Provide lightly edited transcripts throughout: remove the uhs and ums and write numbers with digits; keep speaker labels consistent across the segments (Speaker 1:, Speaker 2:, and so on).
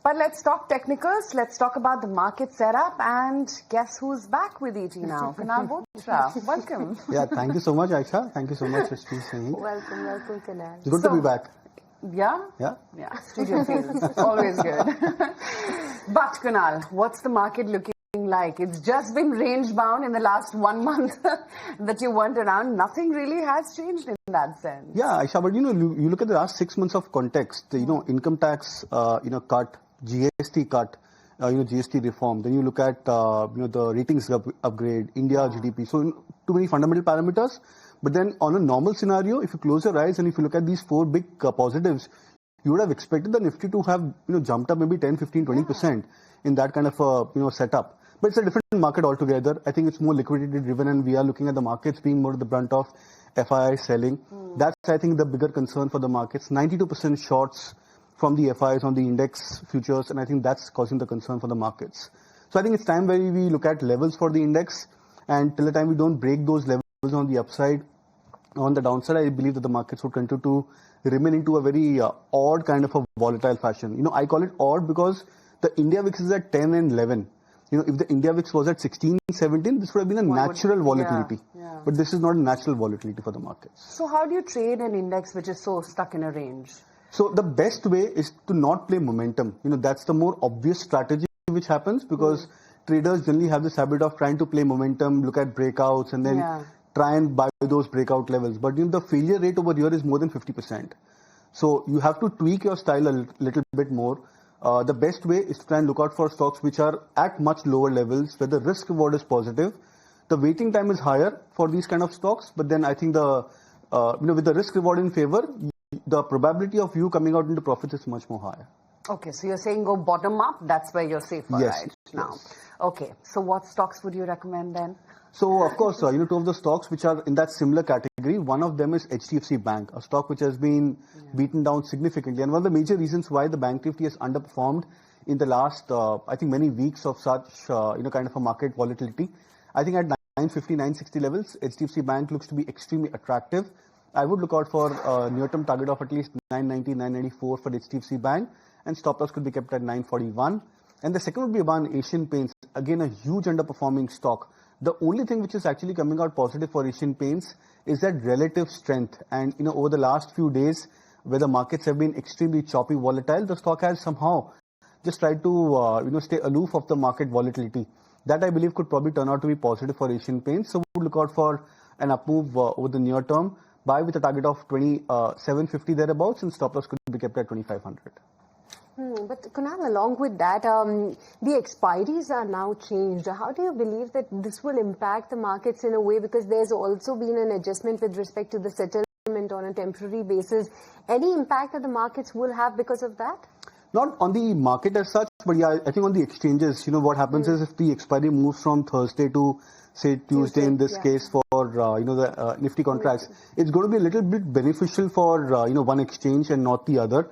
Speaker 1: But let's talk technicals. Let's talk about the market setup. And guess who's back with ET now? Kunal Botra. Welcome.
Speaker 2: Yeah, thank you so much, Aisha. Thank you so much, Sri Singh.
Speaker 3: Welcome, Kunal.
Speaker 2: Good to be back.
Speaker 1: Yeah?
Speaker 2: Yeah?
Speaker 1: Yeah. Studio feels always good. But Kunal, what's the market looking like? It's just been range bound in the last 1 month that you weren't around. Nothing really has changed in that sense.
Speaker 2: Yeah, Aisha, but you look at the last 6 months of context, income tax, cut, GST cut, GST reform. Then you look at, the ratings upgrade, India GDP. So too many fundamental parameters. But then on a normal scenario, if you close your eyes and if you look at these four big positives, you would have expected the Nifty to have, jumped up maybe 10, 15, 20% in that kind of setup. But it's a different market altogether. I think it's more liquidity driven, and we are looking at the markets being more at the brunt of FII selling. That's, I think, the bigger concern for the markets. 92% shorts from the FIIs on the index futures, and I think that's causing the concern for the markets. So I think it's time where we look at levels for the index, and till the time we don't break those levels on the upside, on the downside, I believe that the markets would continue to remain into a very odd kind of a volatile fashion. I call it odd because the India VIX is at 10 and 11. If the India VIX was at 16, 17, this would have been a natural volatility. Yeah. But this is not a natural volatility for the markets.
Speaker 1: So how do you trade an index which is so stuck in a range?
Speaker 2: So the best way is to not play momentum. That's the more obvious strategy which happens because traders generally have this habit of trying to play momentum, look at breakouts, and then try and buy those breakout levels. But the failure rate over here is more than 50%. So you have to tweak your style a little bit more. The best way is to try and look out for stocks which are at much lower levels where the risk reward is positive. The waiting time is higher for these kind of stocks, but then I think with the risk reward in favor, the probability of you coming out into profits is much more higher.
Speaker 1: Okay, so you're saying go bottom up. That's where you're safer right now.
Speaker 2: Yes.
Speaker 1: Okay, so what stocks would you recommend then?
Speaker 2: So, of course, two of the stocks which are in that similar category, one of them is HDFC Bank, a stock which has been beaten down significantly. And one of the major reasons why the Bank Nifty has underperformed in the last, I think, many weeks of such, kind of a market volatility. I think at 950, 960 levels, HDFC Bank looks to be extremely attractive. I would look out for a near-term target of at least 990, 994 for HDFC Bank, and stop loss could be kept at 941. And the second would be one Asian Paints, again a huge underperforming stock. The only thing which is actually coming out positive for Asian Paints is that relative strength. And over the last few days, where the markets have been extremely choppy, volatile, the stock has somehow just tried to stay aloof of the market volatility. That I believe could probably turn out to be positive for Asian Paints. So we would look out for an up move over the near term. Buy with a target of 2750 thereabouts, and stop loss could be kept at 2500.
Speaker 3: But Kunal, along with that, the expiries are now changed. How do you believe that this will impact the markets in a way? Because there's also been an adjustment with respect to the settlement on a temporary basis. Any impact that the markets will have because of that?
Speaker 2: Not on the market as such, but yeah, I think on the exchanges, what happens is if the expiry moves from Thursday to, say, Tuesday in this case for, the Nifty contracts, it's going to be a little bit beneficial for, one exchange and not the other.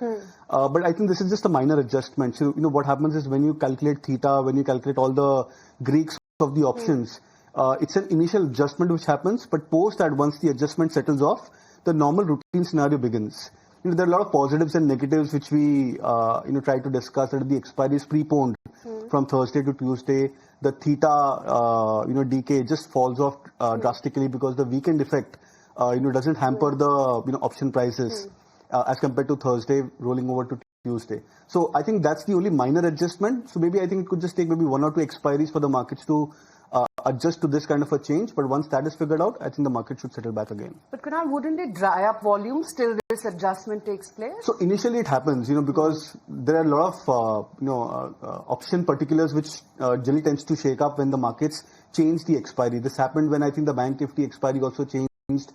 Speaker 2: But I think this is just a minor adjustment. So, what happens is when you calculate theta, when you calculate all the Greeks of the options, it's an initial adjustment which happens, but post that, once the adjustment settles off, the normal routine scenario begins. There are a lot of positives and negatives which we, try to discuss. That the expiry is preponed from Thursday to Tuesday. The theta, decay just falls off drastically because the weekend effect, doesn't hamper the, option prices as compared to Thursday rolling over to Tuesday. So I think that's the only minor adjustment. So maybe I think it could just take maybe 1 or 2 expiries for the markets to adjust to this kind of a change. But once that is figured out, I think the market should settle back again.
Speaker 1: But Kunal, wouldn't it dry up volumes till this adjustment takes place?
Speaker 2: So initially it happens, because there are a lot of, option particulars which generally tends to shake up when the markets change the expiry. This happened when I think the Bank Nifty expiry also changed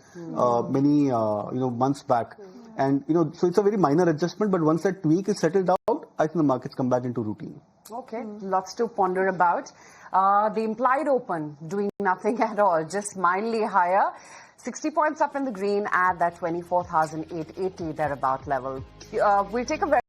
Speaker 2: many, months back. And, so it's a very minor adjustment, but once that tweak is settled out, I think the markets come back into routine.
Speaker 1: Okay, lots to ponder about. The implied open, doing nothing at all, just mildly higher. 60 points up in the green at that 24,880 thereabout level. We'll take a very